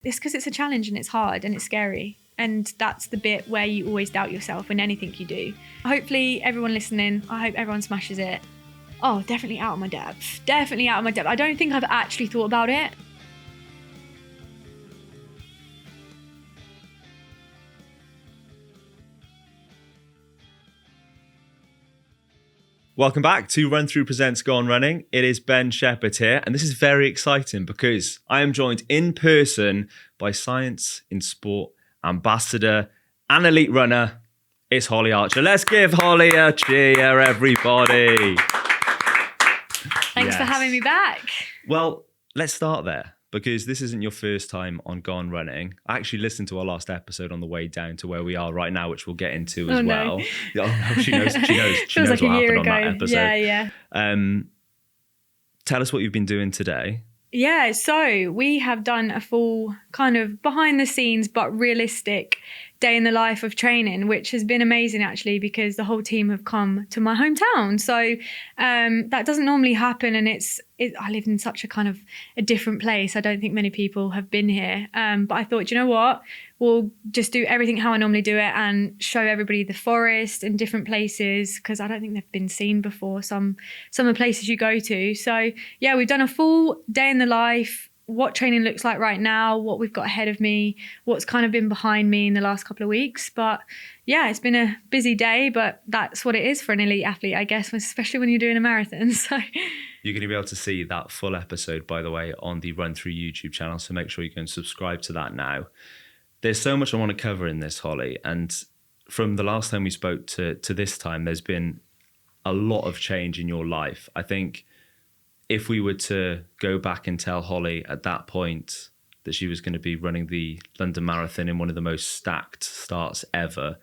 It's because it's a challenge and it's hard and it's scary. And that's the bit where you always doubt yourself in anything you do. Hopefully everyone listening, I hope everyone smashes it. Oh, definitely out of my depth. Definitely out of my depth. I don't think I've actually thought about it. Welcome back to RunThrough Presents Go On Running. It is Ben Shepherd here, and this is very exciting because I am joined in person by Science in Sport ambassador and elite runner. It's Holly Archer. Let's give Holly a cheer, everybody. Thanks for having me back. Well, let's start there because this isn't your first time on Go On Running. I actually listened to our last episode on the way down to where we are right now, which we'll get into as well. No. Oh, no, she knows Feels like what a year happened ago. on that episode. Yeah. Tell us what you've been doing today. Yeah, so we have done a full kind of behind the scenes but realistic day in the life of training, which has been amazing actually because the whole team have come to my hometown. So that doesn't normally happen, and I live in such a kind of a different place. I don't think many people have been here, but I thought, you know what, we'll just do everything how I normally do it and show everybody the forest and different places because I don't think they've been seen before, some of the places you go to. So yeah, we've done a full day in the life, what training looks like right now, what we've got ahead of me, what's kind of been behind me in the last couple of weeks. But yeah, it's been a busy day, but that's what it is for an elite athlete, I guess, especially when you're doing a marathon. So you're going to be able to see that full episode, by the way, on the RunThrough YouTube channel. So make sure you can subscribe to that now. There's so much I want to cover in this, Holly. And from the last time we spoke to this time, there's been a lot of change in your life. I think if we were to go back and tell Holly at that point that she was going to be running the London Marathon in one of the most stacked starts ever,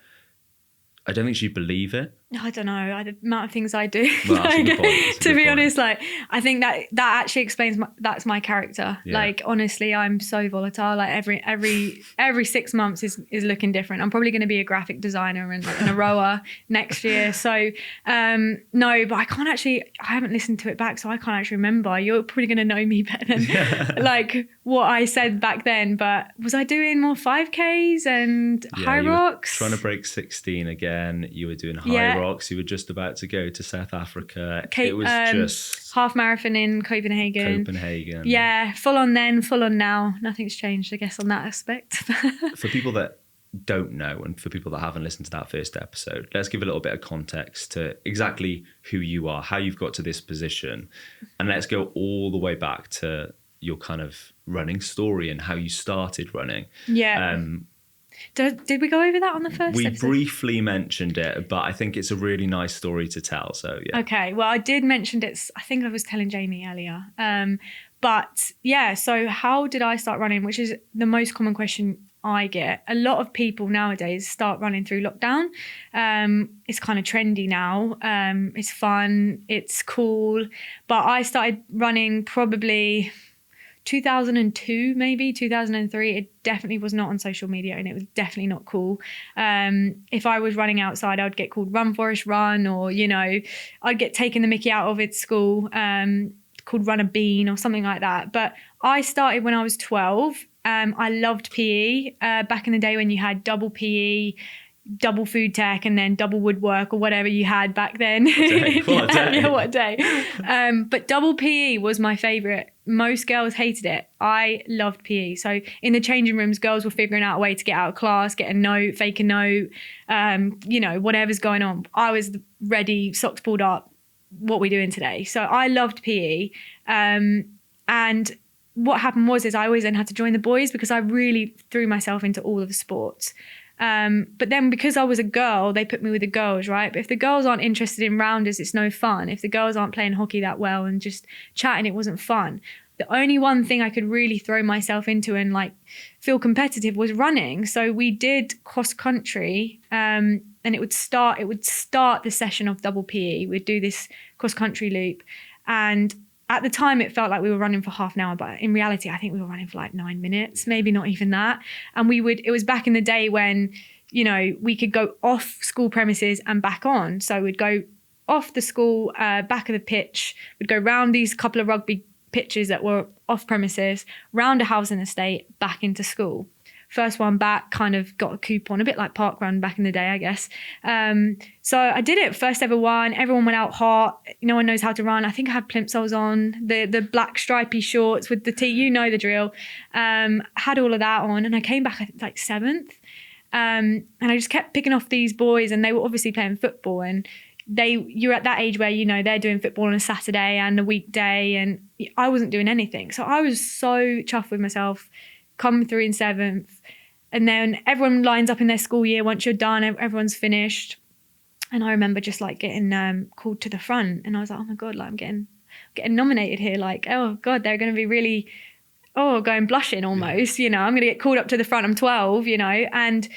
I don't think she'd believe it. I don't know, the amount of things I do. Well, that's a good point. To be honest, like I think that actually explains that's my character. Yeah. Like honestly, I'm so volatile. Like every 6 months is looking different. I'm probably going to be a graphic designer and a rower next year. So no, but I haven't listened to it back, so I can't actually remember. You're probably going to know me better than like what I said back then. But was I doing more 5Ks and high rocks? Trying to break 16 again. You were doing high rocks. You were just about to go to South Africa. It was just half marathon in Copenhagen. Yeah, full on then, full on now. Nothing's changed, I guess, on that aspect. For people that don't know and for people that haven't listened to that first episode, let's give a little bit of context to exactly who you are, how you've got to this position, and let's go all the way back to your kind of running story and how you started running. Yeah. Did we go over that on the first episode? We briefly mentioned it, but I think it's a really nice story to tell. So yeah. Okay. Well, I did mention it. I think I was telling Jamie earlier. But yeah, so how did I start running? Which is the most common question I get. A lot of people nowadays start running through lockdown. It's kind of trendy now. It's fun. It's cool. But I started running probably 2002, maybe 2003. It definitely was not on social media and it was definitely not cool. If I was running outside, I'd get called Run Forest Run, or I'd get taken the mickey out of at school, called Run a Bean or something like that. But I started when I was 12. I loved PE back in the day when you had double PE, double food tech, and then double woodwork or whatever you had back then. What a day. Yeah, what a day. But double PE was my favorite. Most girls hated it. I loved PE. So in the changing rooms, girls were figuring out a way to get out of class, get a note, fake a note, whatever's going on. I was ready, socks pulled up, what we doing today? So I loved PE. And what happened was I always then had to join the boys because I really threw myself into all of the sports. But then because I was a girl, they put me with the girls, right? But if the girls aren't interested in rounders, it's no fun. If the girls aren't playing hockey that well and just chatting, it wasn't fun. The only one thing I could really throw myself into and like feel competitive was running. So we did cross country, and it would start the session of double PE. We'd do this cross country loop, and at the time it felt like we were running for half an hour, but in reality I think we were running for like 9 minutes, maybe not even that. And it was back in the day when we could go off school premises and back on. So we'd go off the school back of the pitch, we'd go round these couple of rugby pitches that were off premises, round a housing estate, back into school. First one back, kind of got a coupon, a bit like parkrun back in the day, I guess. So I did it, first ever one. Everyone went out hot. No one knows how to run. I think I had plimsolls on, the black stripy shorts with the tee, you know the drill. Had all of that on, and I came back, I think, like 7th. And I just kept picking off these boys, and they were obviously playing football, and you're at that age where, you know, they're doing football on a Saturday and a weekday, and I wasn't doing anything. So I was so chuffed with myself, come through in 7th. And then everyone lines up in their school year. Once you're done, everyone's finished. And I remember just like getting called to the front, and I was like, oh my God, like I'm getting nominated here. Like, oh God, they're going to be really, going blushing almost, you know, I'm going to get called up to the front. I'm 12, you know, and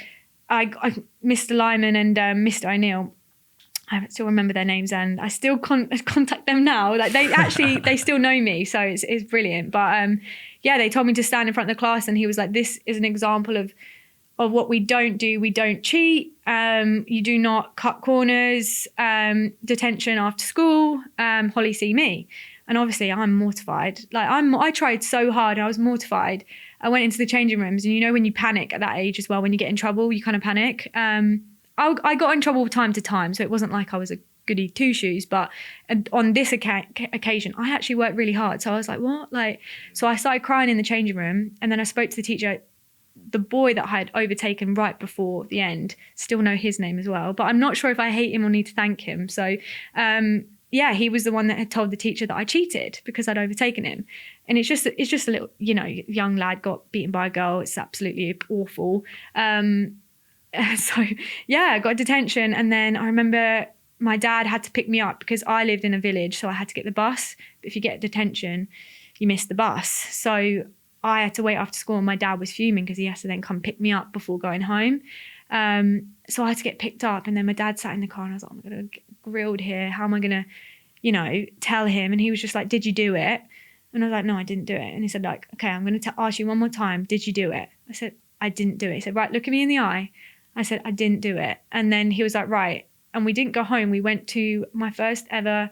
I Mr. Lyman and Mr. O'Neill, I still remember their names, and I still contact them now. Like they still know me. So it's brilliant. But yeah, they told me to stand in front of the class, and he was like, this is an example of what we don't do. We don't cheat. You do not cut corners, detention after school. Holly, see me. And obviously I'm mortified. Like I tried so hard, and I was mortified. I went into the changing rooms, and you know when you panic at that age as well, when you get in trouble, you kind of panic. I got in trouble time to time, so it wasn't like I was a goody two-shoes, but on this occasion, I actually worked really hard. So I was like, what? So I started crying in the changing room, and then I spoke to the teacher. The boy that I had overtaken right before the end, still know his name as well, but I'm not sure if I hate him or need to thank him. So yeah, he was the one that had told the teacher that I cheated because I'd overtaken him. And it's just a little, you know, young lad got beaten by a girl. It's absolutely awful. So yeah, I got detention. And then I remember my dad had to pick me up because I lived in a village. So I had to get the bus. But if you get detention, you miss the bus. So I had to wait after school, and my dad was fuming because he has to then come pick me up before going home. So I had to get picked up, and then my dad sat in the car, and I was like, I'm going to get grilled here. How am I going to, you know, tell him? And he was just like, did you do it? And I was like, no, I didn't do it. And he said, like, okay, I'm going to ask you one more time. Did you do it? I said, I didn't do it. He said, right, look at me in the eye. I said, I didn't do it. And then he was like, right. And we didn't go home. We went to my first ever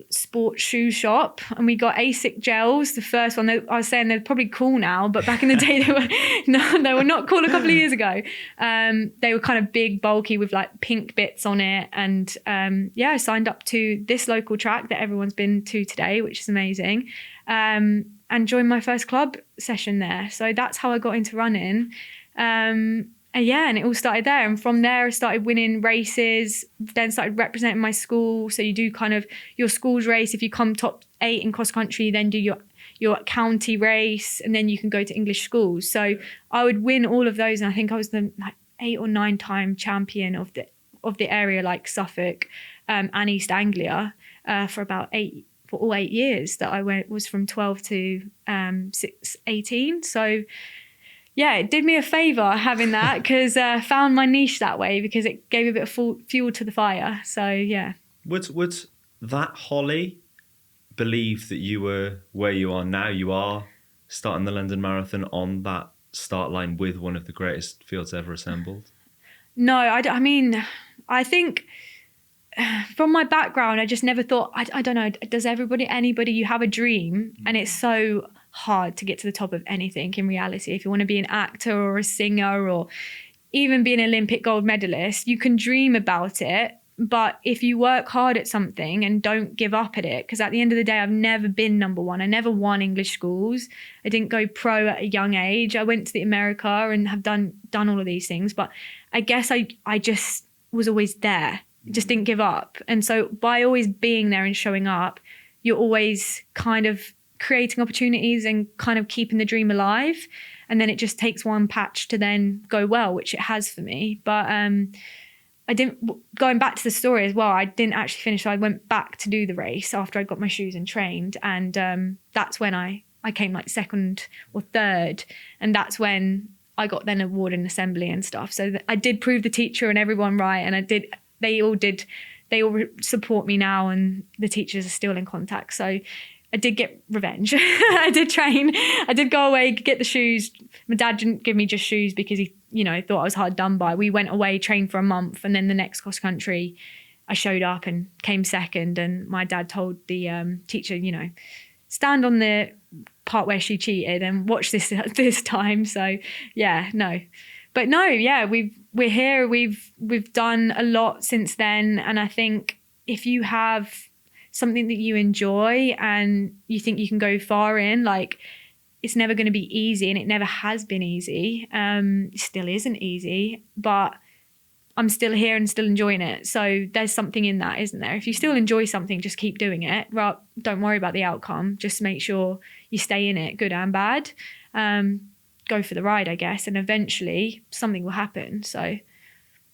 sports shoe shop, and we got ASIC gels. The first one, I was saying they're probably cool now, but back in the day they were not cool a couple of years ago. They were kind of big, bulky with like pink bits on it. And yeah, I signed up to this local track that everyone's been to today, which is amazing. And joined my first club session there. So that's how I got into running. And it all started there. And from there, I started winning races, then started representing my school. So you do kind of your school's race. If you come top 8 in cross country, then do your county race, and then you can go to English schools. So I would win all of those. And I think I was the 8 or 9 time champion of the area, like Suffolk and East Anglia, for all 8 years that I was from 12 to 18. So yeah, it did me a favour having that, because I found my niche that way, because it gave a bit of fuel to the fire. So yeah. Would that Holly believe that you were where you are now? You are starting the London Marathon on that start line with one of the greatest fields ever assembled? No, I mean, I think from my background, I just never thought, I don't know, does anybody, you have a dream, and it's so hard to get to the top of anything in reality. If you want to be an actor or a singer or even be an Olympic gold medalist, you can dream about it. But if you work hard at something and don't give up at it, because at the end of the day, I've never been number one. I never won English schools. I didn't go pro at a young age. I went to the America and have done all of these things. But I guess I just was always there, just didn't give up. And so by always being there and showing up, you're always kind of creating opportunities and kind of keeping the dream alive. And then it just takes one patch to then go well, which it has for me. But I didn't, going back to the story as well, I didn't actually finish. So I went back to do the race after I got my shoes and trained. And that's when I came like 2nd or 3rd. And that's when I got then awarded an assembly and stuff. So I did prove the teacher and everyone right. And they all support me now, and the teachers are still in contact. So I did get revenge. I did train. I did go away, get the shoes. My dad didn't give me just shoes because he, thought I was hard done by. We went away, trained for a month, and then the next cross country, I showed up and came 2nd. And my dad told the teacher, stand on the part where she cheated and watch this time. So yeah, no. But no, yeah, we're here. We've done a lot since then. And I think if you have something that you enjoy and you think you can go far in, like, it's never going to be easy, and it never has been easy. It still isn't easy, but I'm still here and still enjoying it. So there's something in that, isn't there? If you still enjoy something, just keep doing it. Don't worry about the outcome. Just make sure you stay in it, good and bad. Go for the ride, I guess, and eventually something will happen. So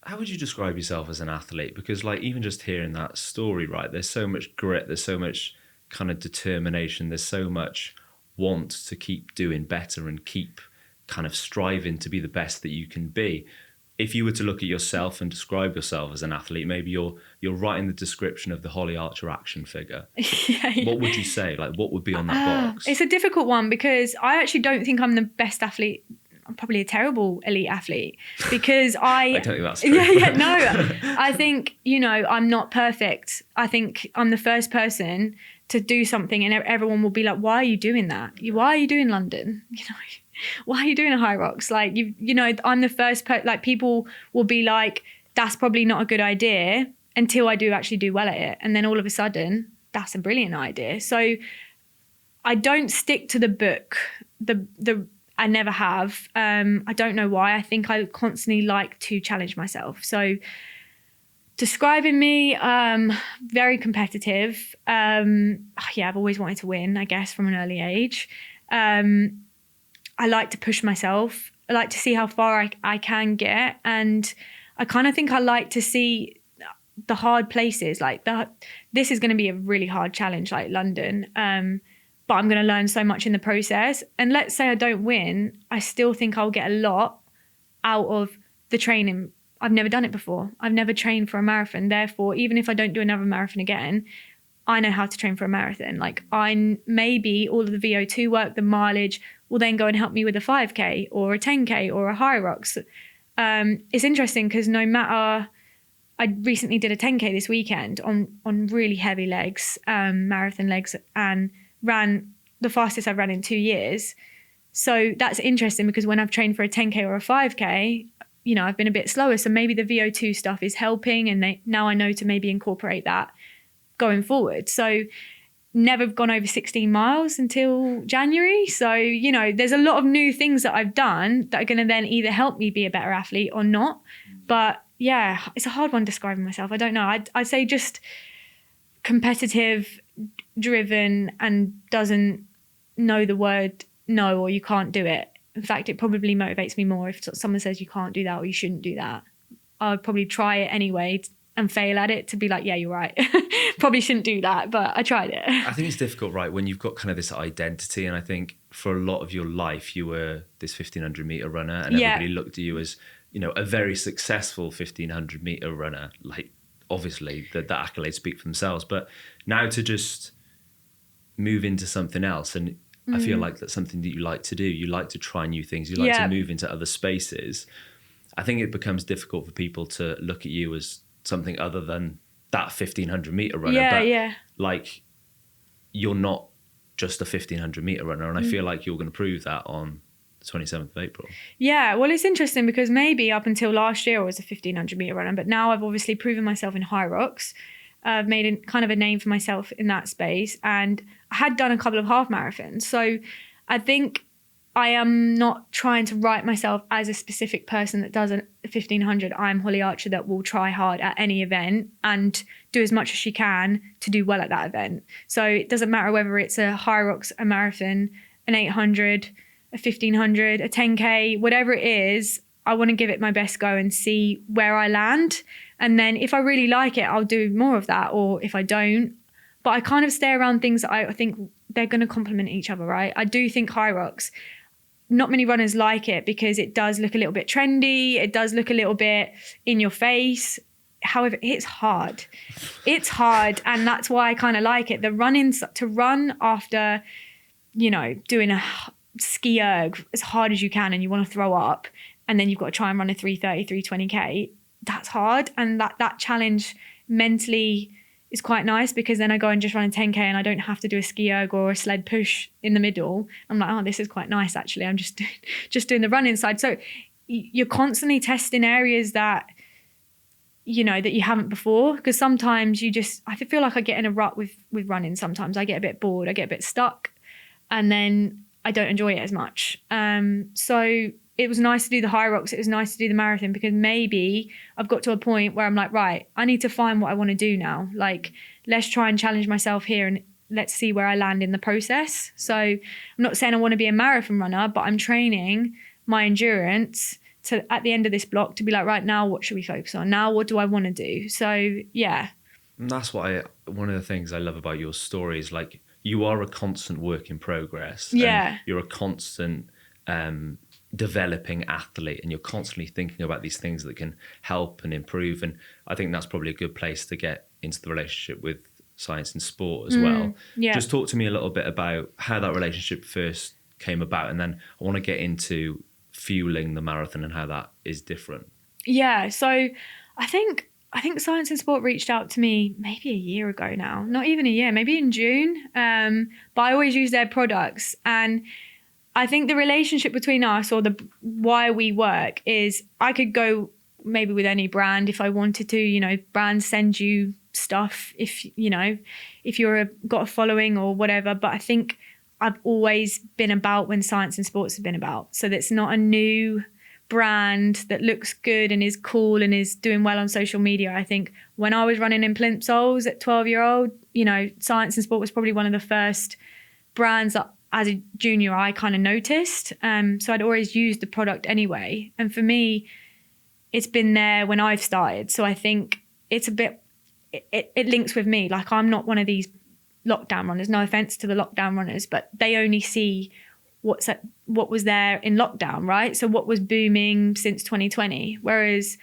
how would you describe yourself as an athlete? Because like, even just hearing that story, right, there's so much grit, there's so much kind of determination, there's so much want to keep doing better and keep kind of striving to be the best that you can be. If you were to look at yourself and describe yourself as an athlete, maybe you're right in the description of the Holly Archer action figure. Yeah. What would you say? Like, what would be on that box? It's a difficult one because I actually don't think I'm the best athlete. I'm probably a terrible elite athlete because I don't think that's true. No. I think, I'm not perfect. I think I'm the first person to do something and everyone will be like, why are you doing that? Why are you doing London? Why are you doing a high rocks? Like, I'm the first like, people will be like, that's probably not a good idea until I do actually do well at it. And then all of a sudden, that's a brilliant idea. So I don't stick to the book. I never have. I don't know why. I think I constantly like to challenge myself. So describing me, very competitive. I've always wanted to win, I guess, from an early age. I like to push myself. I like to see how far I can get. And I kind of think I like to see the hard places. Like, this is going to be a really hard challenge, like London. But I'm going to learn so much in the process. And let's say I don't win, I still think I'll get a lot out of the training. I've never done it before. I've never trained for a marathon. Therefore, even if I don't do another marathon again, I know how to train for a marathon. Like, maybe all of the VO2 work, the mileage will then go and help me with a 5K or a 10K or a high rocks. It's interesting because I recently did a 10K this weekend on really heavy legs, marathon legs, and ran the fastest I've ran in 2 years. So that's interesting because when I've trained for a 10K or a 5K, I've been a bit slower. So maybe the VO2 stuff is helping, and now I know to maybe incorporate that going forward. So never gone over 16 miles until January. So, there's a lot of new things that I've done that are going to then either help me be a better athlete or not. But yeah, it's a hard one describing myself. I don't know. I'd say just competitive, driven, and doesn't know the word no or you can't do it. In fact, it probably motivates me more if someone says you can't do that or you shouldn't do that. I would probably try it anyway and fail at it to be like, yeah, you're right. Probably shouldn't do that, but I tried it. I think it's difficult, right, when you've got kind of this identity. And I think for a lot of your life, you were this 1,500 metre runner and everybody looked at you as, a very successful 1,500 metre runner. Like, obviously, the accolades speak for themselves. But now to just move into something else, and I feel like that's something that you like to do. You like to try new things. You like to move into other spaces. I think it becomes difficult for people to look at you as something other than that 1,500 metre runner. Like, you're not just a 1,500 metre runner. And I feel like you're going to prove that on the 27th of April. Yeah, well, it's interesting because maybe up until last year I was a 1,500 metre runner, but now I've obviously proven myself in high rocks. I've made kind of a name for myself in that space, and I had done a couple of half marathons. So I think I am not trying to write myself as a specific person that does a 1,500. I'm Holly Archer that will try hard at any event and do as much as she can to do well at that event. So it doesn't matter whether it's a high rocks, a marathon, an 800, a 1,500, a 10K, whatever it is, I want to give it my best go and see where I land. And then if I really like it, I'll do more of that. Or if I don't, but I kind of stay around things that I think they're going to complement each other, right? I do think high rocks, not many runners like it because it does look a little bit trendy. It does look a little bit in your face. However, it's hard. It's hard. And that's why I kind of like it. To run after, doing a ski erg as hard as you can and you want to throw up, and then you've got to try and run a 330, 320K. That's hard. And that challenge mentally is quite nice, because then I go and just run a 10K and I don't have to do a ski erg or a sled push in the middle. I'm like, oh, this is quite nice actually. I'm just doing the running side. So you're constantly testing areas that, you know, that you haven't before, because sometimes I feel like I get in a rut with running. Sometimes I get a bit bored, I get a bit stuck, and then I don't enjoy it as much. So it was nice to do the high rocks. It was nice to do the marathon, because maybe I've got to a point where I'm like, right, I need to find what I want to do now. Like, let's try and challenge myself here and let's see where I land in the process. So I'm not saying I want to be a marathon runner, but I'm training my endurance to, at the end of this block, to be like, right, now what should we focus on? Now what do I want to do? So yeah. And that's one of the things I love about your story is, like, you are a constant work in progress. Yeah. And you're a constant developing athlete, and you're constantly thinking about these things that can help and improve. And I think that's probably a good place to get into the relationship with science and sport as well. Yeah. Just talk to me a little bit about how that relationship first came about, and then I want to get into fueling the marathon and how that is different. Yeah, so I think Science and Sport reached out to me maybe a year ago now, not even a year, maybe in June. But I always use their products, and I think the relationship between us, or the why we work, is I could go maybe with any brand if I wanted to. You know, brands send you stuff if you're got a following or whatever. But I think I've always been about when Science and Sports have been about. So that's not a new brand that looks good and is cool and is doing well on social media. I think when I was running in plimsolls at 12-year-old, you know, Science and Sport was probably one of the first brands that as a junior I kind of noticed. So I'd always used the product anyway. And for me, it's been there when I've started. So I think it's a bit, it links with me. Like, I'm not one of these lockdown runners, no offense to the lockdown runners, but they only see what was there in lockdown, right? So what was booming since 2020, whereas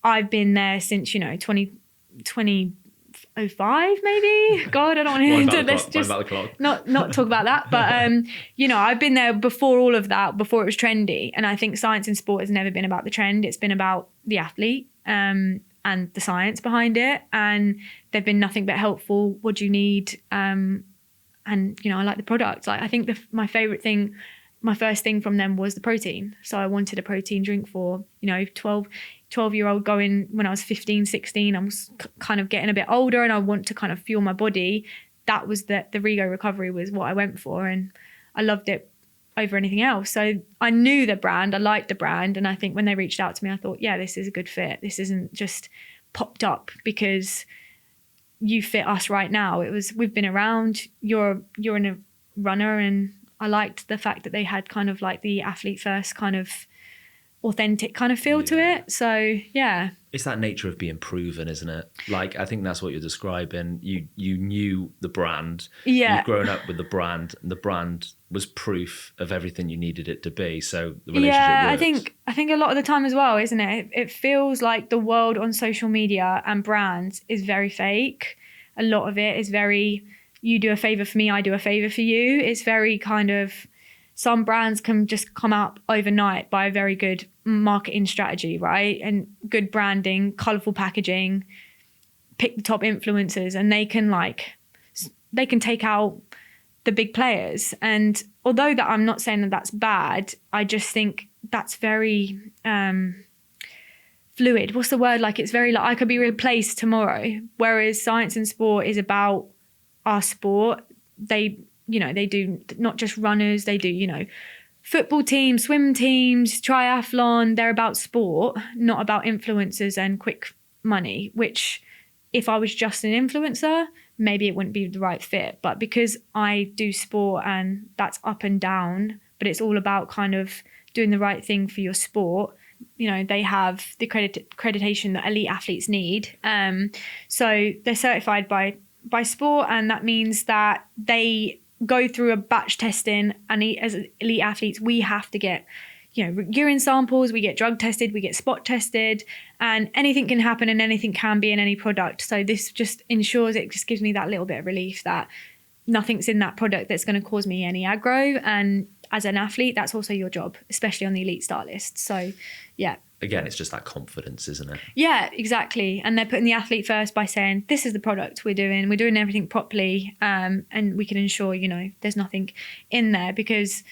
I've been there since, you know, 2005 maybe. God, I don't want to into this. Just not talk about that. But you know, I've been there before all of that, before it was trendy. And I think Science and Sport has never been about the trend. It's been about the athlete and the science behind it. And they've been nothing but helpful. What do you need? And, you know, I like the product. Like, I think my favorite thing, my first thing from them was the protein. So I wanted a protein drink for, you know, 12-year-old going when I was 15, 16. I was kind of getting a bit older and I want to kind of fuel my body. That was the Rego Recovery was what I went for. And I loved it over anything else. So I knew the brand, I liked the brand. And I think when they reached out to me, I thought, yeah, this is a good fit. This isn't just popped up because you fit us right now. We've been around, you're a runner, and I liked the fact that they had kind of like the athlete first kind of authentic kind of feel to it. So yeah. It's that nature of being proven, isn't it? Like, I think that's what you're describing. You knew the brand. Yeah. You've grown up with the brand, and the brand was proof of everything you needed it to be. So the relationship works. I think a lot of the time as well, isn't it? It feels like the world on social media and brands is very fake. A lot of it is very, you do a favor for me, I do a favor for you. It's very kind of, some brands can just come out overnight by a very good marketing strategy, right? And good branding, colorful packaging, pick the top influencers, and they can take out the big players. And although that, I'm not saying that that's bad, I just think that's very fluid. What's the word? Like, it's very like, I could be replaced tomorrow. Whereas Science and Sport is about our sport. They do not just runners, they do, you know, football teams, swim teams, triathlon. They're about sport, not about influencers and quick money, which if I was just an influencer, maybe it wouldn't be the right fit. But because I do sport and that's up and down, but it's all about kind of doing the right thing for your sport. You know, they have the accreditation that elite athletes need. So they're certified by sport, and that means that they go through a batch testing, and as elite athletes we have to get, you know, urine samples, we get drug tested, we get spot tested, and anything can happen and anything can be in any product. So this just ensures, it just gives me that little bit of relief that nothing's in that product that's going to cause me any aggro. And as an athlete, that's also your job, especially on the elite start list. So yeah. Again, it's just that confidence, isn't it? Yeah, exactly. And they're putting the athlete first by saying, this is the product we're doing everything properly, and we can ensure, there's nothing in there, because,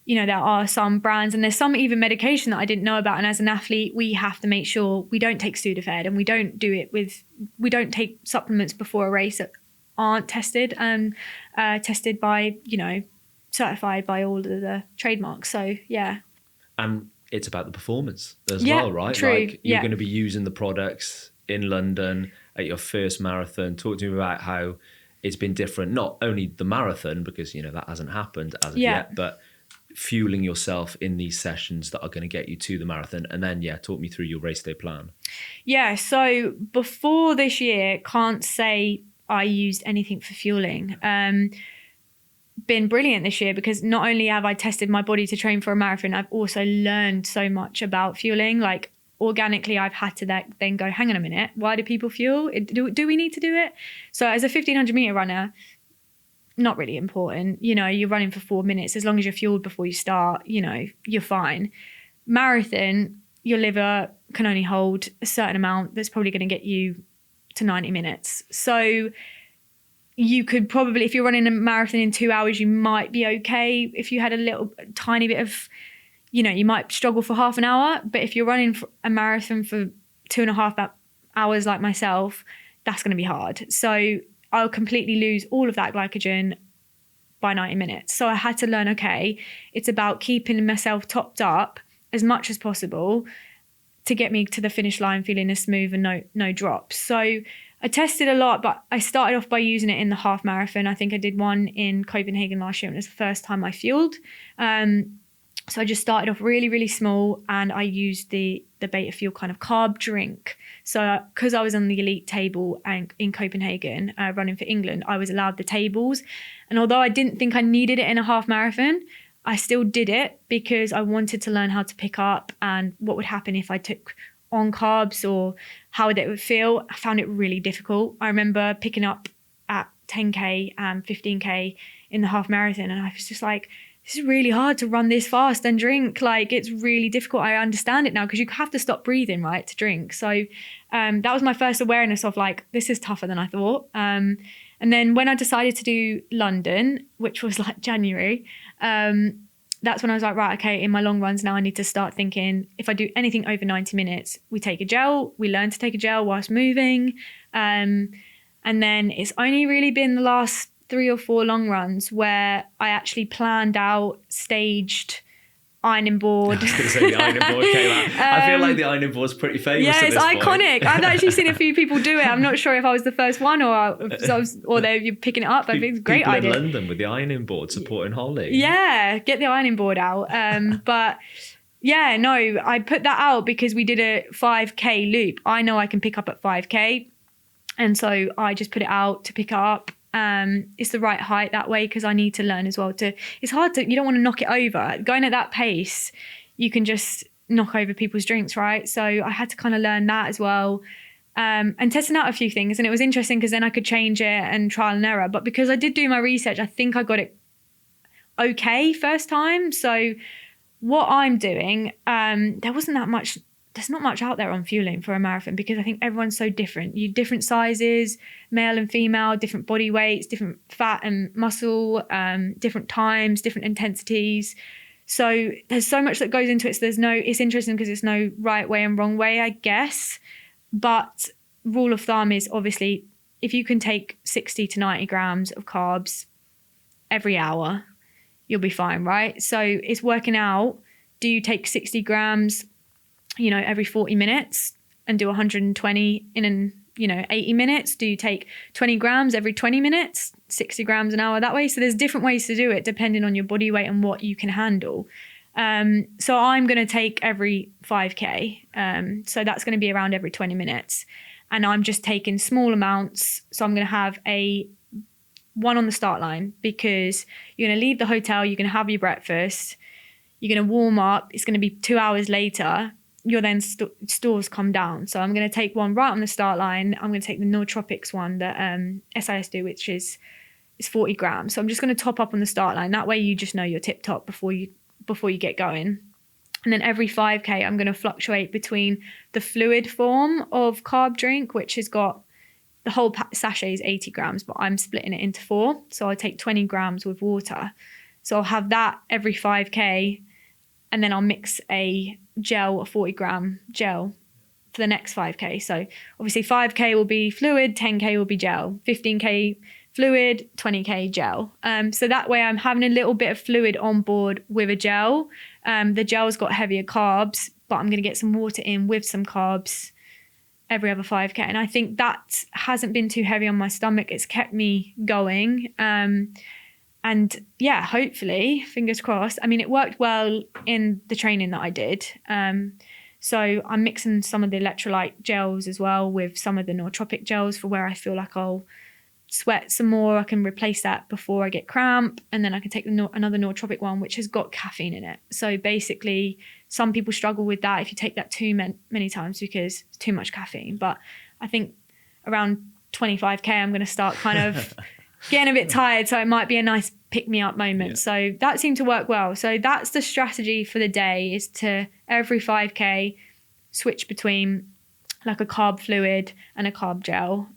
there are some brands and there's some even medication that I didn't know about. And as an athlete, we have to make sure we don't take Sudafed, and we don't take supplements before a race that aren't tested and tested by, certified by all of the trademarks. So, yeah. And it's about the performance as well, right? True. Like you're going to be using the products in London at your first marathon. Talk to me about how it's been different, not only the marathon, because, that hasn't happened as of yet, but fueling yourself in these sessions that are going to get you to the marathon. And then, talk me through your race day plan. Yeah, so before this year, can't say I used anything for fueling. Been brilliant this year, because not only have I tested my body to train for a marathon, I've also learned so much about fueling. Like organically, I've had to then go, hang on a minute, why do people fuel? Do we need to do it? So as a 1500 meter runner, not really important. You're running for 4 minutes. As long as you're fueled before you start, you're fine. Marathon, your liver can only hold a certain amount that's probably going to get you to 90 minutes. So you could probably, if you're running a marathon in 2 hours, you might be okay. If you had a tiny bit of, you might struggle for half an hour. But if you're running a marathon for 2.5 hours like myself, that's going to be hard. So I'll completely lose all of that glycogen by 90 minutes. So I had to learn, okay, it's about keeping myself topped up as much as possible to get me to the finish line feeling as smooth and no drops. So I tested a lot, but I started off by using it in the half marathon. I think I did one in Copenhagen last year, and it was the first time I fueled. So I just started off really, really small, and I used the Beta Fuel kind of carb drink. So because I was on the elite table and in Copenhagen running for England, I was allowed the tables. And although I didn't think I needed it in a half marathon, I still did it because I wanted to learn how to pick up and what would happen if I took on carbs or how it would feel. I found it really difficult. I remember picking up at 10K and 15K in the half marathon, and I was just like, this is really hard to run this fast and drink. Like, it's really difficult. I understand it now, because you have to stop breathing, right, to drink. So that was my first awareness of like, this is tougher than I thought. And then when I decided to do London, which was like January, that's when I was like, right, okay, in my long runs now, I need to start thinking, if I do anything over 90 minutes, we take a gel, we learn to take a gel whilst moving. And then it's only really been the last 3 or 4 long runs where I actually planned out, staged ironing board. I was going to say the ironing board came out. I feel like the ironing board's pretty famous. Yeah, it's iconic. I've actually seen a few people do it. I'm not sure if I was the first one or you're picking it up. I think it's a great people idea. In London with the ironing board supporting Holly. Yeah, get the ironing board out. But yeah, no, I put that out because we did a 5K loop. I know I can pick up at 5K. And so I just put it out to pick up. It's the right height that way, because I need to learn as well. It's hard to, you don't want to knock it over. Going at that pace, you can just knock over people's drinks, right? So I had to kind of learn that as well, and testing out a few things. And it was interesting because then I could change it and trial and error. But because I did do my research, I think I got it okay first time. So what I'm doing, there's not much out there on fueling for a marathon, because I think everyone's so different. You different sizes, male and female, different body weights, different fat and muscle, different times, different intensities. So there's so much that goes into it. So it's interesting because there's no right way and wrong way, I guess. But rule of thumb is obviously if you can take 60 to 90 grams of carbs every hour, you'll be fine, right? So it's working out. Do you take 60 grams every 40 minutes and do 120 in 80 minutes? Do you take 20 grams every 20 minutes, 60 grams an hour that way? So there's different ways to do it depending on your body weight and what you can handle. So I'm going to take every 5K. So that's going to be around every 20 minutes. And I'm just taking small amounts. So I'm going to have one on the start line, because you're going to leave the hotel, you're going to have your breakfast, you're going to warm up. It's going to be 2 hours later. Your then stores come down. So I'm going to take one right on the start line. I'm going to take the nootropics one that SIS do, which is is 40 grams. So I'm just going to top up on the start line. That way you just know you're tip top before you get going. And then every 5K, I'm going to fluctuate between the fluid form of carb drink, which has got the whole sachet is 80 grams, but I'm splitting it into 4. So I'll take 20 grams with water. So I'll have that every 5K, and then I'll mix a 40 gram gel for the next 5K. So obviously 5K will be fluid, 10K will be gel, 15K fluid, 20K gel. So that way I'm having a little bit of fluid on board with a gel. The gel's got heavier carbs, but I'm going to get some water in with some carbs every other 5K. And I think that hasn't been too heavy on my stomach. It's kept me going. And yeah, hopefully, fingers crossed. I mean, it worked well in the training that I did. So I'm mixing some of the electrolyte gels as well with some of the nootropic gels for where I feel like I'll sweat some more. I can replace that before I get cramp, and then I can take another nootropic one which has got caffeine in it. So basically some people struggle with that if you take that too many times because it's too much caffeine. But I think around 25K I'm going to start kind of getting a bit tired, so it might be a nice pick me up moment. Yeah. So that seemed to work well. So that's the strategy for the day, is to every 5K switch between like a carb fluid and a carb gel.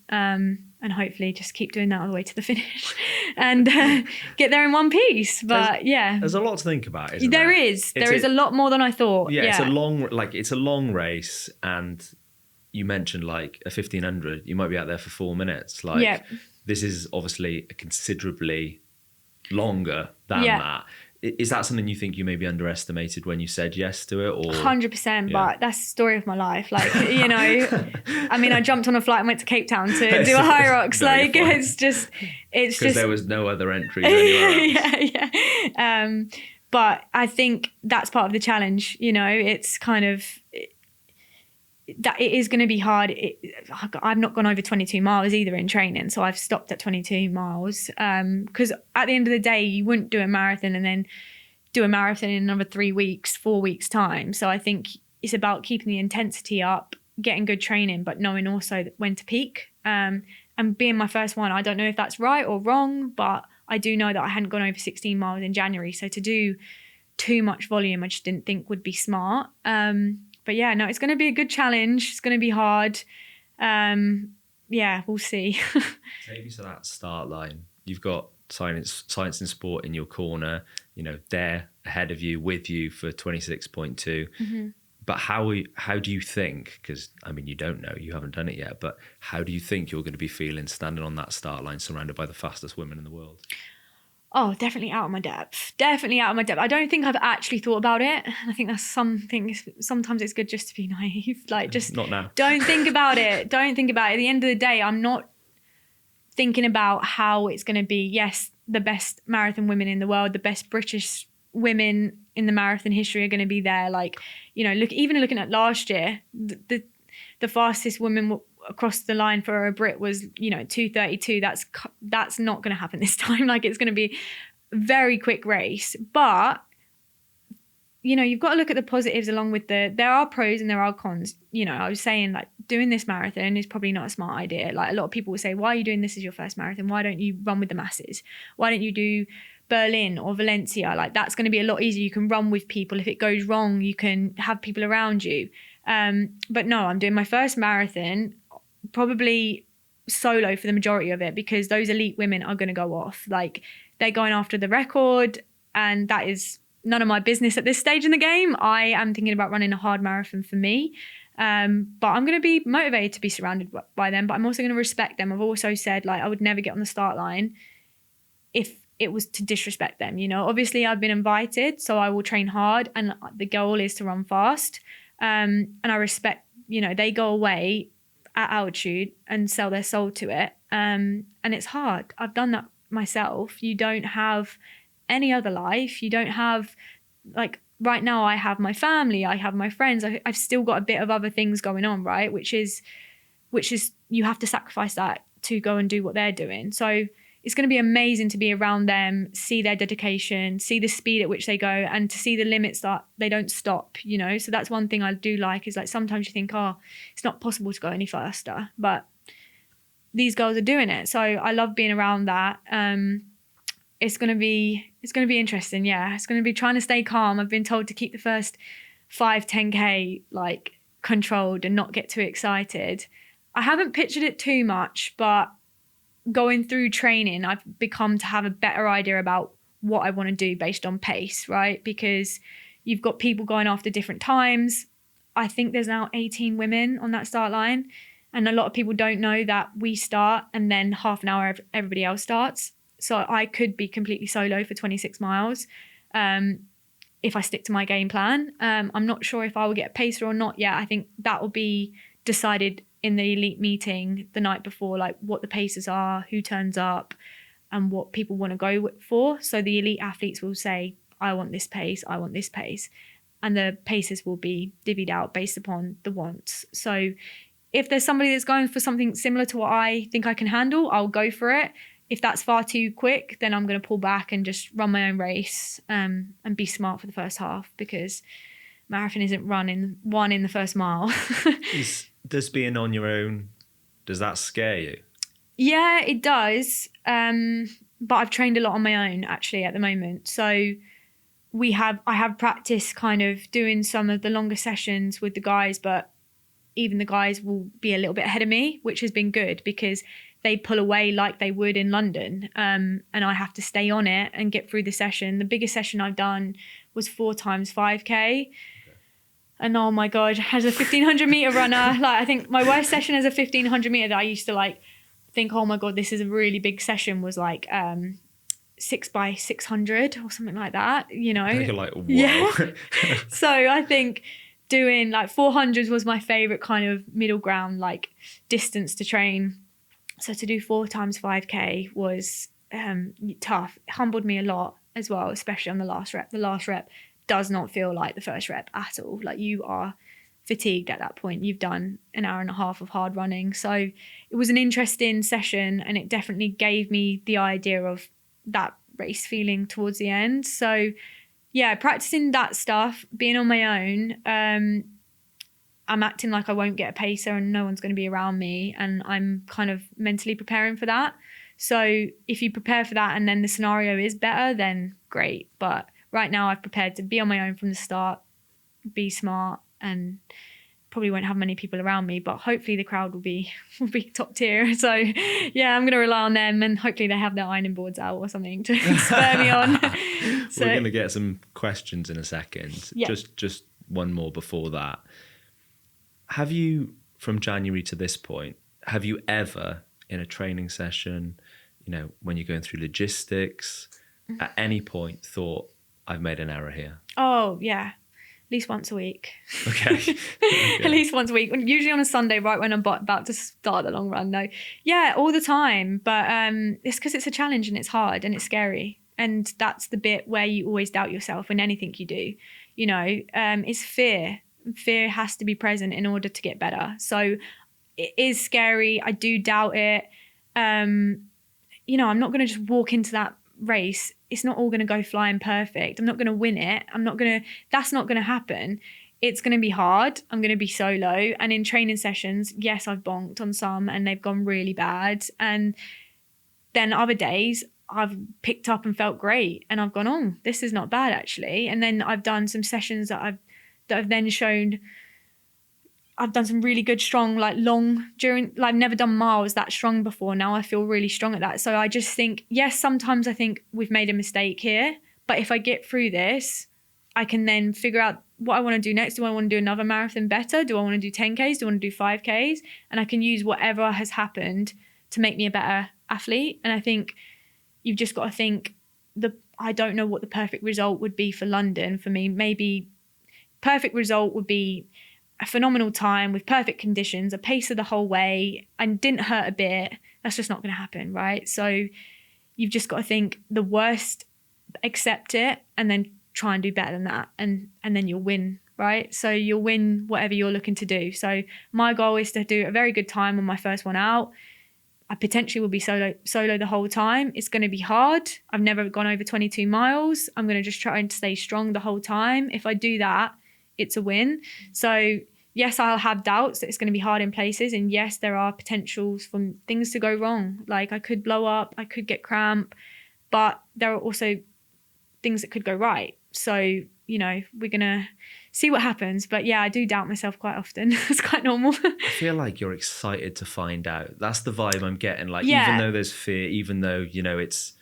And hopefully just keep doing that all the way to the finish and get there in one piece. But there's a lot to think about, isn't there? There is a lot more than I thought. Yeah, it's a long race, and you mentioned like a 1500, you might be out there for 4 minutes. This is obviously considerably longer than that. Is that something you think you maybe underestimated when you said yes to it? Or 100%, but that's the story of my life. Like, you know, I mean, I jumped on a flight and went to Cape Town to do a high rocks. Like, it's just because there was no other entries anywhere else. Yeah. But I think that's part of the challenge. You know, it's kind of that it is going to be hard. I've not gone over 22 miles either in training, so I've stopped at 22 miles because at the end of the day you wouldn't do a marathon and then do a marathon in another 4 weeks time. So I think it's about keeping the intensity up, getting good training, but knowing also when to peak. And being my first one, I don't know if that's right or wrong, but I do know that I hadn't gone over 16 miles in January, so to do too much volume I just didn't think would be smart. But yeah, no, it's going to be a good challenge. It's going to be hard. Yeah, we'll see. Take me to that start line. You've got Science and Sport in your corner, you know, they're ahead of you, with you for 26.2. Mm-hmm. But how do you think, because I mean, you don't know, you haven't done it yet, but how do you think you're going to be feeling standing on that start line surrounded by the fastest women in the world? Oh, definitely out of my depth. I don't think I've actually thought about it. I think that's something, sometimes it's good just to be naive. Like, just not now. Don't think about it. At the end of the day, I'm not thinking about how it's going to be. Yes, the best marathon women in the world, the best British women in the marathon history are going to be there. Like, you know, looking at last year, the fastest woman across the line for a Brit was, you know, 2:32. That's not going to happen this time. Like, it's going to be a very quick race. But, you know, you've got to look at the positives along with there are pros and there are cons. You know, I was saying, like, doing this marathon is probably not a smart idea. Like, a lot of people will say, why are you doing this as your first marathon? Why don't you run with the masses? Why don't you do Berlin or Valencia? Like, that's going to be a lot easier. You can run with people. If it goes wrong, you can have people around you. But no, I'm doing my first marathon, probably solo for the majority of it, because those elite women are going to go off. Like, they're going after the record, and that is none of my business at this stage in the game. I am thinking about running a hard marathon for me. But I'm going to be motivated to be surrounded by them, but I'm also going to respect them. I've also said, like, I would never get on the start line if it was to disrespect them. You know, obviously I've been invited, so I will train hard, and the goal is to run fast. And I respect, you know, they go away at altitude and sell their soul to it. And it's hard. I've done that myself. You don't have any other life. You don't have, like, right now I have my family, I have my friends. I've still got a bit of other things going on, right? Which is you have to sacrifice that to go and do what they're doing. So it's going to be amazing to be around them, see their dedication, see the speed at which they go, and to see the limits that they don't stop, you know? So that's one thing I do like, is like sometimes you think, oh, it's not possible to go any faster. But these girls are doing it. So I love being around that. It's gonna be interesting. Yeah, it's gonna be trying to stay calm. I've been told to keep the first 5-10K like controlled and not get too excited. I haven't pictured it too much, but going through training, I've become to have a better idea about what I want to do based on pace, right? Because you've got people going after different times. I think there's now 18 women on that start line. And a lot of people don't know that we start and then half an hour everybody else starts. So I could be completely solo for 26 miles if I stick to my game plan. I'm not sure if I will get a pacer or not yet. I think that will be decided in the elite meeting the night before, like what the paces are, who turns up, and what people want to go for. So the elite athletes will say, I want this pace, I want this pace. And the paces will be divvied out based upon the wants. So if there's somebody that's going for something similar to what I think I can handle, I'll go for it. If that's far too quick, then I'm going to pull back and just run my own race and be smart for the first half, because marathon isn't won in the first mile. Does being on your own, does that scare you? Yeah, it does. But I've trained a lot on my own actually at the moment. So I have practiced kind of doing some of the longer sessions with the guys, but even the guys will be a little bit ahead of me, which has been good because they pull away like they would in London. And I have to stay on it and get through the session. The biggest session I've done was 4 times 5K. And oh my God, as a 1500 meter runner, like I think my worst session as a 1500 meter that I used to like think, oh my God, this is a really big session, was like 6 by 600 or something like that, you know? You're like, whoa. Yeah. So I think doing like 400s was my favorite kind of middle ground, like distance to train. So to do 4 times 5K was tough. It humbled me a lot as well, especially on the last rep. The last rep does not feel like the first rep at all. Like you are fatigued at that point. You've done an hour and a half of hard running. So it was an interesting session, and it definitely gave me the idea of that race feeling towards the end. So yeah, practicing that stuff, being on my own, I'm acting like I won't get a pacer and no one's going to be around me, and I'm kind of mentally preparing for that. So if you prepare for that and then the scenario is better, then great. But right now I've prepared to be on my own from the start, be smart, and probably won't have many people around me, but hopefully the crowd will be top tier. So yeah, I'm going to rely on them, and hopefully they have their ironing boards out or something to spur me on. So, we're going to get some questions in a second. Yeah. Just one more before that. Have you, from January to this point, have you ever in a training session, you know, when you're going through logistics, at any point thought, I've made an error here? Oh yeah, at least once a week. Okay. At least once a week. Usually on a Sunday, right when I'm about to start the long run. No, yeah, all the time. But it's because it's a challenge and it's hard and it's scary. And that's the bit where you always doubt yourself in anything you do. You know, it's fear. Fear has to be present in order to get better. So it is scary. I do doubt it. You know, I'm not going to just walk into that race. It's not all going to go flying perfect. I'm not going to win it. That's not going to happen. It's going to be hard. I'm going to be solo. And in training sessions, yes, I've bonked on some and they've gone really bad. And then other days I've picked up and felt great. And I've gone, oh, this is not bad actually. And then I've done some sessions that I've then shown I've done some really good, strong, like I've never done miles that strong before. Now I feel really strong at that. So I just think, yes, sometimes I think we've made a mistake here, but if I get through this, I can then figure out what I want to do next. Do I want to do another marathon better? Do I want to do 10Ks? Do I want to do 5Ks? And I can use whatever has happened to make me a better athlete. And I think you've just got to think I don't know what the perfect result would be for London for me. Maybe perfect result would be a phenomenal time with perfect conditions, a pacer the whole way, and didn't hurt a bit. That's just not going to happen, right? So you've just got to think the worst, accept it, and then try and do better than that, and then you'll win, right? So you'll win whatever you're looking to do. So my goal is to do a very good time on my first one out. I potentially will be solo the whole time. It's going to be hard. I've never gone over 22 miles. I'm going to just try and stay strong the whole time. If I do that, it's a win. So yes, I'll have doubts that it's going to be hard in places. And yes, there are potentials for things to go wrong. Like I could blow up, I could get cramp, but there are also things that could go right. So, you know, we're going to see what happens. But yeah, I do doubt myself quite often. It's quite normal. I feel like you're excited to find out. That's the vibe I'm getting. Like, Yeah. even though there's fear, even though, you know, it's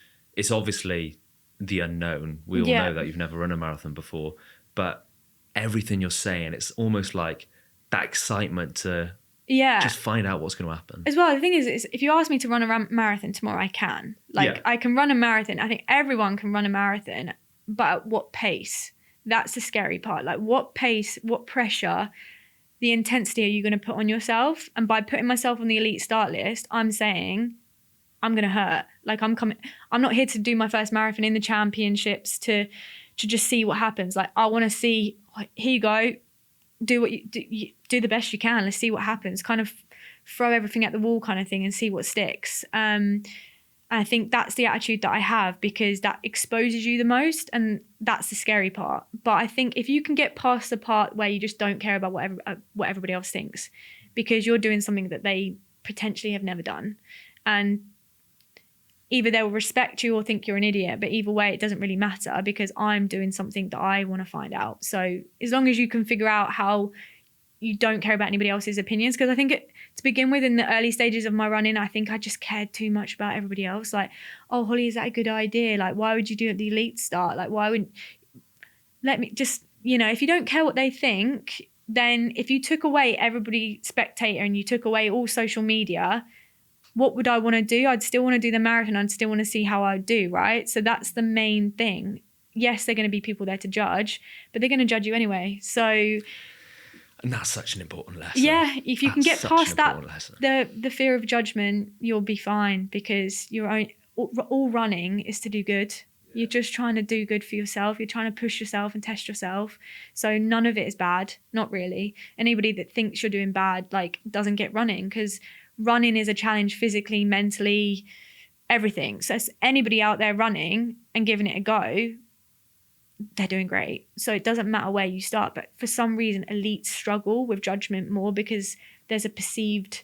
obviously the unknown. We all know that you've never run a marathon before, but everything you're saying, it's almost like that excitement to just find out what's going to happen. As well, the thing is if you ask me to run a marathon tomorrow, I can. Like, I can run a marathon. I think everyone can run a marathon, but at what pace? That's the scary part. Like, what pace, what pressure, the intensity are you going to put on yourself? And by putting myself on the elite start list, I'm saying I'm going to hurt. Like, I'm not here to do my first marathon in the championships to just see what happens. Like, I want to see, here you go, do what you do the best you can. Let's see what happens. Kind of throw everything at the wall kind of thing and see what sticks. And I think that's the attitude that I have, because that exposes you the most, and that's the scary part. But I think if you can get past the part where you just don't care about what everybody else thinks, because you're doing something that they potentially have never done, and either they'll respect you or think you're an idiot, but either way, it doesn't really matter, because I'm doing something that I want to find out. So as long as you can figure out how you don't care about anybody else's opinions, because I think to begin with, in the early stages of my running, I think I just cared too much about everybody else. Like, oh, Holly, is that a good idea? Like, why would you do it at the elite start? Like, why wouldn't, let me just, you know, if you don't care what they think, then if you took away everybody spectator and you took away all social media, what would I want to do? I'd still want to do the marathon. I'd still want to see how I would do, right? So that's the main thing. Yes, they're going to be people there to judge, but they're going to judge you anyway. So, and that's such an important lesson. Yeah, if you can get past that, the fear of judgment, you'll be fine, because all running is to do good. You're just trying to do good for yourself. You're trying to push yourself and test yourself. So none of it is bad, not really. Anybody that thinks you're doing bad, like, doesn't get running, because running is a challenge physically, mentally, everything. So anybody out there running and giving it a go, they're doing great. So it doesn't matter where you start, but for some reason elites struggle with judgment more, because there's a perceived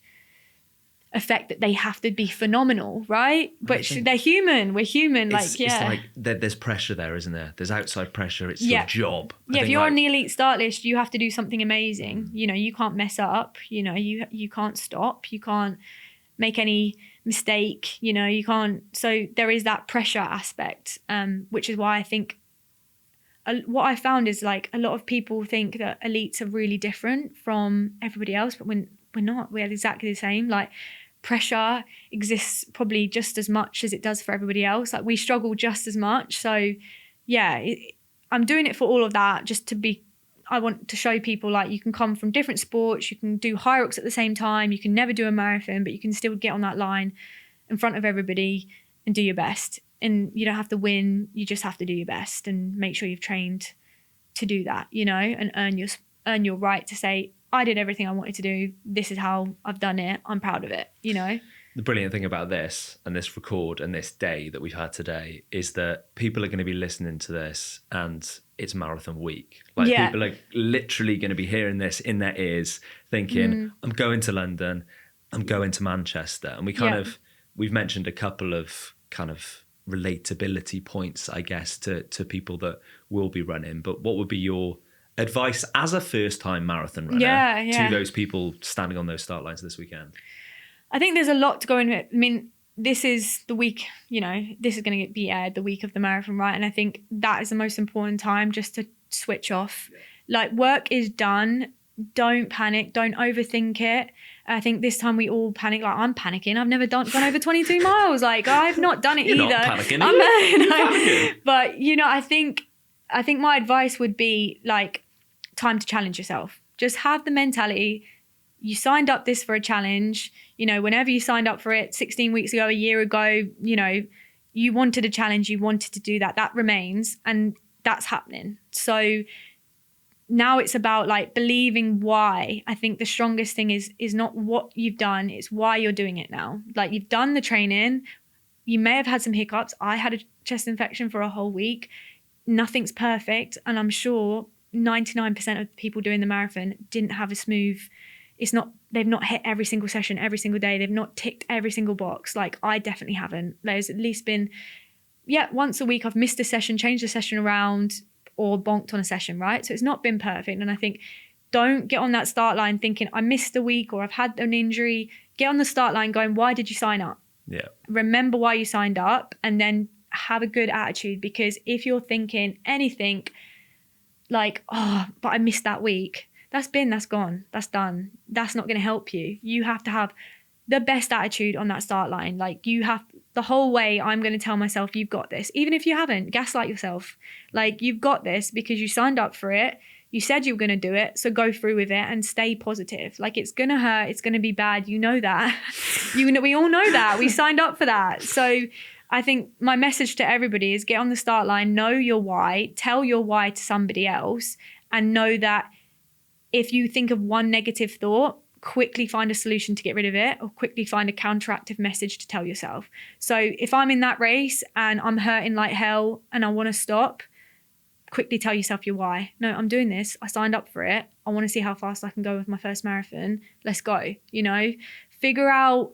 effect that they have to be phenomenal, right? But they're human. We're human. It's like there's pressure there, isn't there? There's outside pressure. It's your job. Yeah, if you're on the elite start list, you have to do something amazing. You know, you can't mess up. You know, you can't stop. You can't make any mistake. You know, you can't. So there is that pressure aspect, which is why I think what I found is, like, a lot of people think that elites are really different from everybody else, but we're not. We're exactly the same. Like, pressure exists probably just as much as it does for everybody else. Like, we struggle just as much. So yeah, I'm doing it for all of that, just I want to show people, like, you can come from different sports, you can do high rocks at the same time, you can never do a marathon, but you can still get on that line in front of everybody and do your best. And you don't have to win, you just have to do your best and make sure you've trained to do that, you know, and earn your right to say, I did everything I wanted to do. This is how I've done it. I'm proud of it, you know? The brilliant thing about this and this record and this day that we've had today is that people are going to be listening to this and it's marathon week. Like, people are literally going to be hearing this in their ears thinking, I'm going to London, I'm going to Manchester. And we've mentioned a couple of kind of relatability points, I guess, to people that will be running. But what would be your advice as a first-time marathon runner to those people standing on those start lines this weekend? I think there's a lot to go into it. I mean, this is the week, you know, this is going to be aired the week of the marathon, right? And I think that is the most important time, just to switch off. Like, work is done. Don't panic. Don't overthink it. I think this time we all panic. Like, I'm panicking. I've never gone over 22 miles. Like, I've not done it You're either. Not panicking. But, you know, I think my advice would be, like, time to challenge yourself. Just have the mentality. You signed up this for a challenge. You know, whenever you signed up for it 16 weeks ago, a year ago, you know, you wanted a challenge. You wanted to do that. That remains. And that's happening. So now it's about, like, believing why. I think the strongest thing is not what you've done, it's why you're doing it now. Like, you've done the training, you may have had some hiccups. I had a chest infection for a whole week. Nothing's perfect, and I'm sure 99% of the people doing the marathon didn't have a smooth, they've not hit every single session every single day. They've not ticked every single box. Like I definitely haven't. There's at least been, once a week I've missed a session, changed the session around, or bonked on a session, right? So it's not been perfect. And I think don't get on that start line thinking I missed a week or I've had an injury. Get on the start line going, why did you sign up? Yeah. Remember why you signed up, and then have a good attitude, because if you're thinking anything like, oh, but I missed that week, that's gone, that's done. That's not going to help you. You have to have the best attitude on that start line. Like you have the whole way, I'm going to tell myself, you've got this. Even if you haven't, gaslight yourself. Like you've got this because you signed up for it. You said you were going to do it. So go through with it and stay positive. Like it's going to hurt. It's going to be bad. You know that. We all know that. We signed up for that. So I think my message to everybody is get on the start line, know your why, tell your why to somebody else, and know that if you think of one negative thought, quickly find a solution to get rid of it, or quickly find a counteractive message to tell yourself. So if I'm in that race and I'm hurting like hell and I want to stop, quickly tell yourself your why. No, I'm doing this. I signed up for it. I want to see how fast I can go with my first marathon. Let's go. Figure out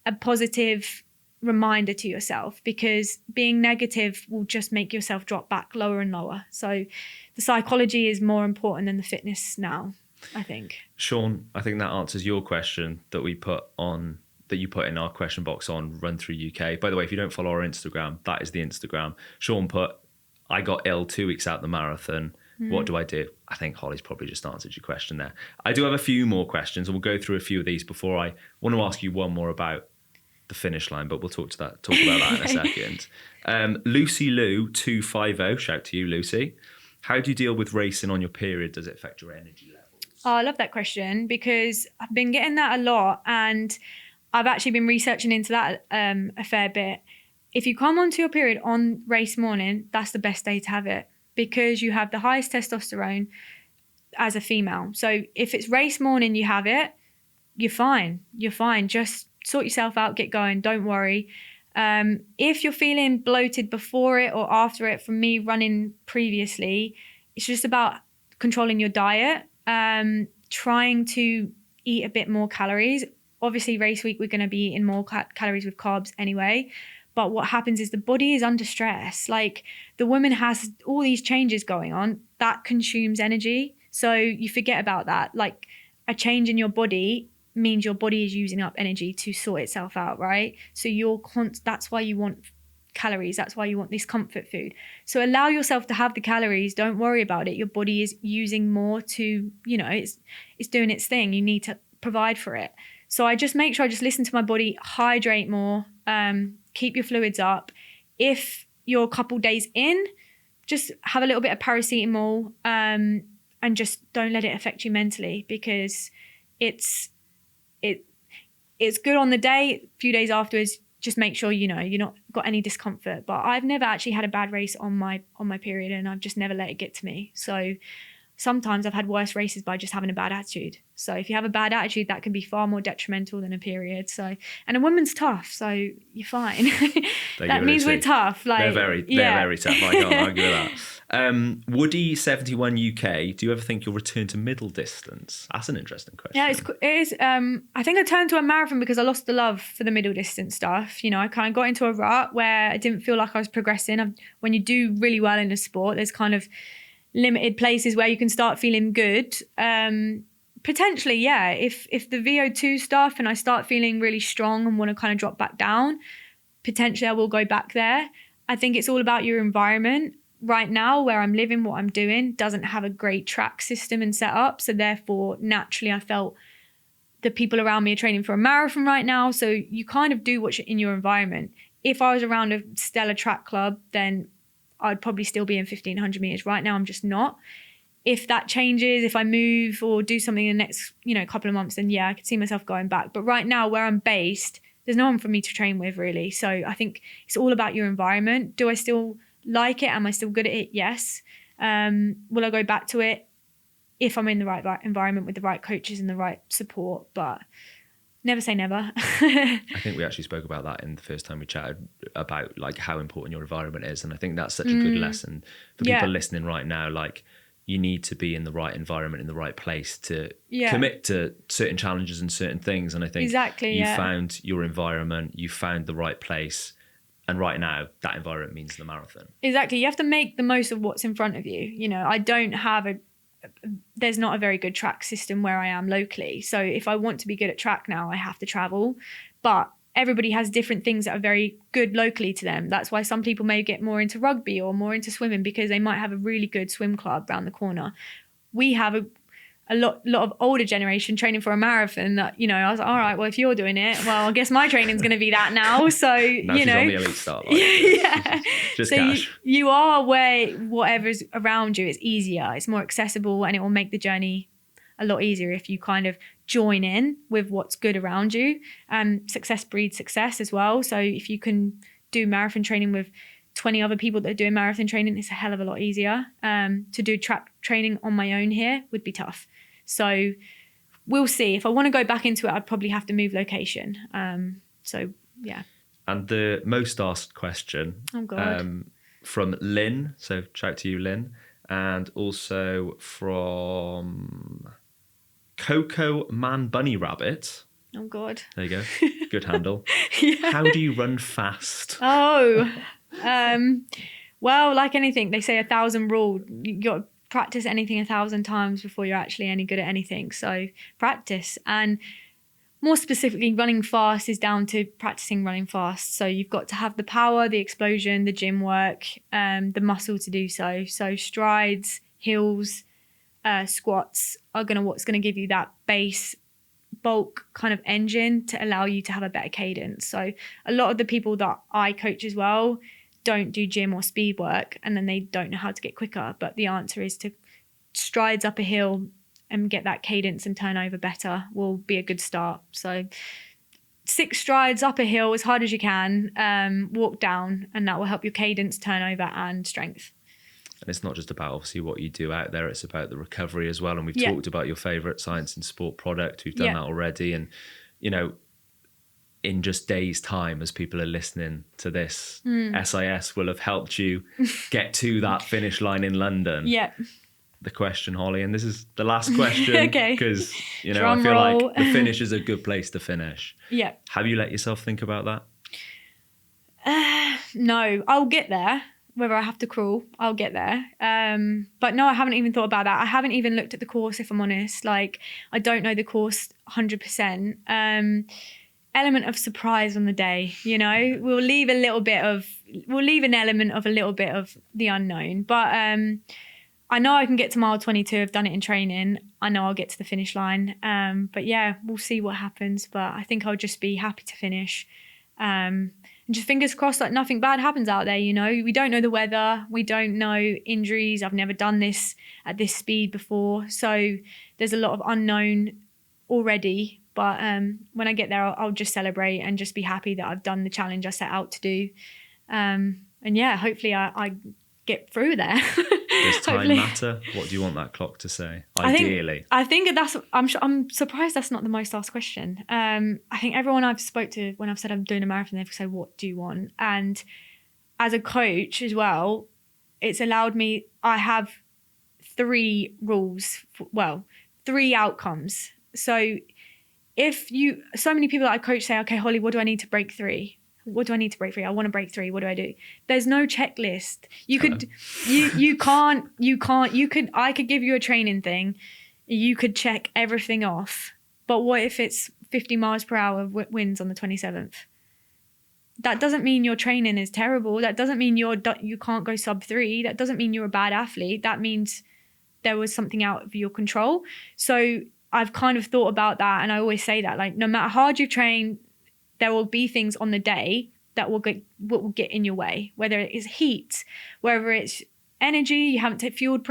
a positive reminder to yourself, because being negative will just make yourself drop back lower and lower. So the psychology is more important than the fitness now, I think. Sean, I think that answers your question that you put in our question box on RunThrough UK. By the way, if you don't follow our Instagram, that is the Instagram. Sean put, I got ill 2 weeks out the marathon. What do I do? I think Holly's probably just answered your question there. I do have a few more questions, and we'll go through a few of these before I want to ask you one more about the finish line, but we'll talk about that in a second. Lucy Lou 250, shout to you, Lucy. How do you deal with racing on your period? Does it affect your energy levels? Oh, I love that question, because I've been getting that a lot, and I've actually been researching into that a fair bit. If you come onto your period on race morning, that's the best day to have it, because you have the highest testosterone as a female. So if it's race morning, you have it, you're fine. Just sort yourself out, get going, don't worry. If you're feeling bloated before it or after it, from me running previously, it's just about controlling your diet, trying to eat a bit more calories. Obviously, race week, we're going to be eating more calories with carbs anyway. But what happens is the body is under stress. Like the woman has all these changes going on that consumes energy. So you forget about that. Like a change in your body means your body is using up energy to sort itself out, right? So that's why you want calories. That's why you want this comfort food. So allow yourself to have the calories. Don't worry about it. Your body is using more to, it's doing its thing. You need to provide for it. So I just make sure I just listen to my body, hydrate more, keep your fluids up. If you're a couple days in, just have a little bit of paracetamol, and just don't let it affect you mentally, because it's good on the day. A few days afterwards, just make sure you're not got any discomfort. But I've never actually had a bad race on my period, and I've just never let it get to me. So sometimes I've had worse races by just having a bad attitude. So if you have a bad attitude, that can be far more detrimental than a period. So, and a woman's tough, so you're fine. That means we're tough. Like they're very tough. I can't argue with that. Woody 71 UK. Do you ever think you'll return to middle distance? That's an interesting question. Yeah, it is. I think I turned to a marathon because I lost the love for the middle distance stuff. I kind of got into a rut where I didn't feel like I was progressing. When you do really well in a sport, there's kind of limited places where you can start feeling good. Potentially, yeah. If the VO2 stuff and I start feeling really strong and want to kind of drop back down, potentially I will go back there. I think it's all about your environment. Right now, where I'm living, what I'm doing doesn't have a great track system and setup. So therefore, naturally, I felt the people around me are training for a marathon right now. So you kind of do what's in your environment. If I was around a stellar track club, then I'd probably still be in 1500 meters. Right now, I'm just not. If that changes, if I move or do something in the next, couple of months, then yeah, I could see myself going back. But right now, where I'm based, there's no one for me to train with really. So I think it's all about your environment. Do I still like it? Am I still good at it? Yes. Will I go back to it if I'm in the right environment with the right coaches and the right support? But never say never. I think we actually spoke about that in the first time we chatted about like how important your environment is. And I think that's such a good lesson for people listening right now. Like you need to be in the right environment, in the right place to Yeah. commit to certain challenges and certain things. And I think Exactly, you yeah. found your environment, you found the right place. And right now, that environment means the marathon. Exactly. You have to make the most of what's in front of you. You know, I don't have there's not a very good track system where I am locally. So if I want to be good at track now, I have to travel. But everybody has different things that are very good locally to them. That's why some people may get more into rugby or more into swimming, because they might have a really good swim club around the corner. We have a lot of older generation training for a marathon that, you know, I was like, all right, well, if you're doing it, well, I guess my training's going to be that now. So, Now you she's know, on the elite start line. yeah. Just So cash. you are where whatever's around you is easier. It's more accessible, and it will make the journey a lot easier if you kind of join in with what's good around you. Success breeds success as well. So if you can do marathon training with 20 other people that are doing marathon training, it's a hell of a lot easier. To do track training on my own here would be tough. So we'll see. If I want to go back into it, I'd probably have to move location. So yeah. And the most asked question from Lynn. So shout out to you, Lynn. And also from Coco Man Bunny Rabbit. Oh God. There you go. Good handle. Yeah. How do you run fast? Oh, well, like anything, they say 1,000 rule. You got to practice anything 1,000 times before you're actually any good at anything. So practice. And more specifically, running fast is down to practicing running fast. So you've got to have the power, the explosion, the gym work, the muscle to do so. So strides, hills, squats are what's going to give you that base bulk kind of engine to allow you to have a better cadence. So a lot of the people that I coach as well don't do gym or speed work, and then they don't know how to get quicker. But the answer is to strides up a hill and get that cadence and turnover better will be a good start. So 6 strides up a hill as hard as you can, walk down, and that will help your cadence, turnover and strength. And it's not just about obviously what you do out there, it's about the recovery as well. And we've talked about your favourite science and sport product. We've done that already. And, you know, in just days' time, as people are listening to this, SIS will have helped you get to that finish line in London. Yeah. The question, Holly, and this is the last question, okay, because, you know, Drum I feel roll. like the finish is a good place to finish. Yeah. Have you let yourself think about that? No, I'll get there. Whether I have to crawl, I'll get there. But no, I haven't even thought about that. I haven't even looked at the course, if I'm honest. Like, I don't know the course 100%. Element of surprise on the day, you know. We'll leave an element of a little bit of the unknown. But I know I can get to mile 22. I've done it in training. I know I'll get to the finish line. But yeah, we'll see what happens. But I think I'll just be happy to finish. And just fingers crossed that nothing bad happens out there, you know. We don't know the weather. We don't know injuries. I've never done this at this speed before. So there's a lot of unknown already. But when I get there, I'll just celebrate and just be happy that I've done the challenge I set out to do. And yeah, hopefully I get through there. Does time matter? What do you want that clock to say? Ideally. I think I'm surprised that's not the most asked question. I think everyone I've spoke to when I've said I'm doing a marathon, they've said, what do you want? And as a coach as well, it's allowed me, I have 3 rules, 3 outcomes. So so many people that I coach say, okay, Holly, what do I need to break 3? What do I need to break 3? I want to break 3. What do I do? There's no checklist. I could give you a training thing. You could check everything off. But what if it's 50 miles per hour winds on the 27th? That doesn't mean your training is terrible. That doesn't mean you can't go sub 3. That doesn't mean you're a bad athlete. That means there was something out of your control. So I've kind of thought about that, and I always say that, like, no matter how hard you train, there will be things on the day that will get in your way, whether it is heat, whether it's energy, you haven't fueled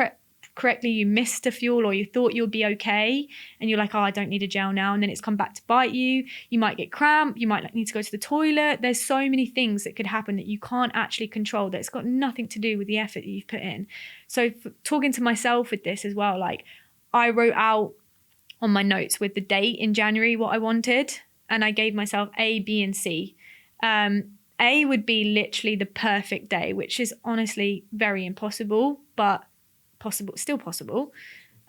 correctly, you missed a fuel, or you thought you'll be okay, and you're like, oh, I don't need a gel now, and then it's come back to bite you. You might get cramp, you might need to go to the toilet. There's so many things that could happen that you can't actually control, that it's got nothing to do with the effort that you've put in. So talking to myself with this as well, like, I wrote out on my notes with the date in January what I wanted, and I gave myself A, B, and C. A would be literally the perfect day, which is honestly very impossible, but still possible,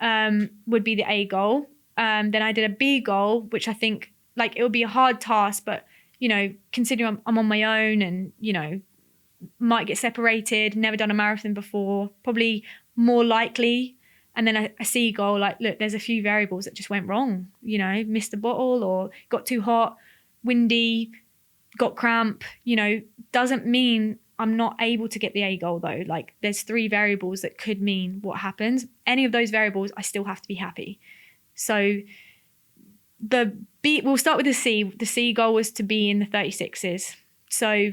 would be the A goal. Then I did a B goal, which I think like it would be a hard task, but you know, considering I'm on my own and, you know, might get separated, never done a marathon before, probably more likely. And then a C goal, like, look, there's a few variables that just went wrong, you know, missed the bottle or got too hot, windy, got cramp, you know, doesn't mean I'm not able to get the A goal though. Like there's 3 variables that could mean what happens. Any of those variables, I still have to be happy. So the B, we'll start with the C. The C goal was to be in the 36s. So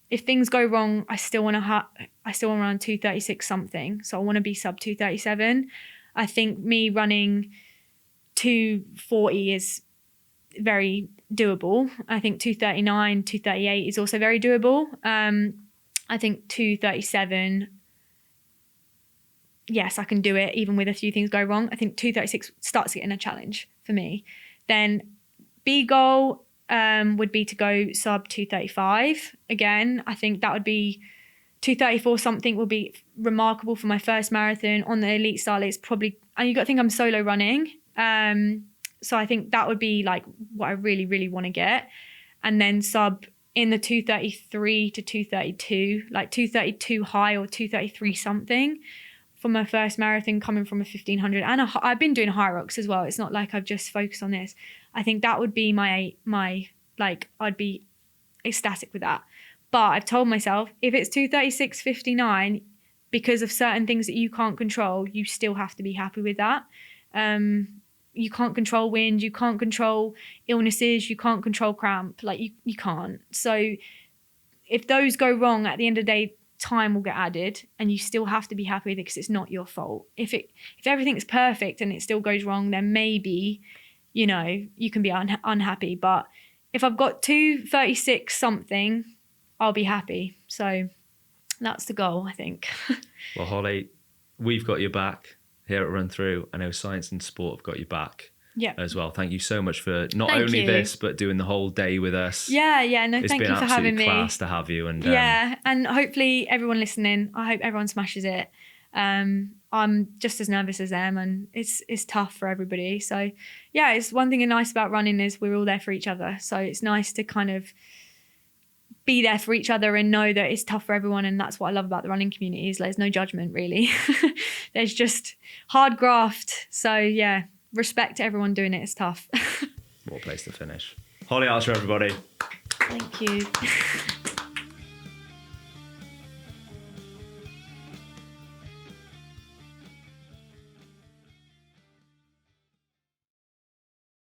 if things go wrong, I still want to run 236 something. So I want to be sub 237. I think me running 240 is very doable. I think 239, 238 is also very doable. I think 237, yes, I can do it even with a few things go wrong. I think 236 starts getting a challenge for me. Then B goal would be to go sub 235. Again, I think that would be 234 something will be remarkable for my first marathon. On the elite style, it's probably, and you got to think I'm solo running. So I think that would be like what I really, really want to get. And then sub in the 233 to 232, like 232 high or 233 something for my first marathon coming from a 1500. And I've been doing high rocks as well. It's not like I've just focused on this. I think that would be my like, I'd be ecstatic with that. But I've told myself, if it's 236.59, because of certain things that you can't control, you still have to be happy with that. You can't control wind, you can't control illnesses, you can't control cramp, like you can't. So if those go wrong, at the end of the day, time will get added and you still have to be happy with it because it's not your fault. If everything's perfect and it still goes wrong, then maybe, you know, you can be unhappy. But if I've got 236 something, I'll be happy. So that's the goal, I think. Well, Holly, we've got your back here at RunThrough. I know Science and Sport have got your back as well. Thank you so much for not only this, but doing the whole day with us. Yeah, no, thank you for having me. It's been absolutely class to have you. And and hopefully everyone listening, I hope everyone smashes it. I'm just as nervous as them and it's tough for everybody. So yeah, it's one thing nice about running is we're all there for each other. So it's nice to kind of be there for each other and know that it's tough for everyone. And that's what I love about the running community is there's no judgment really. There's just hard graft. So yeah, respect to everyone doing it. It's tough. What a place to finish. Holly Archer, everybody. Thank you.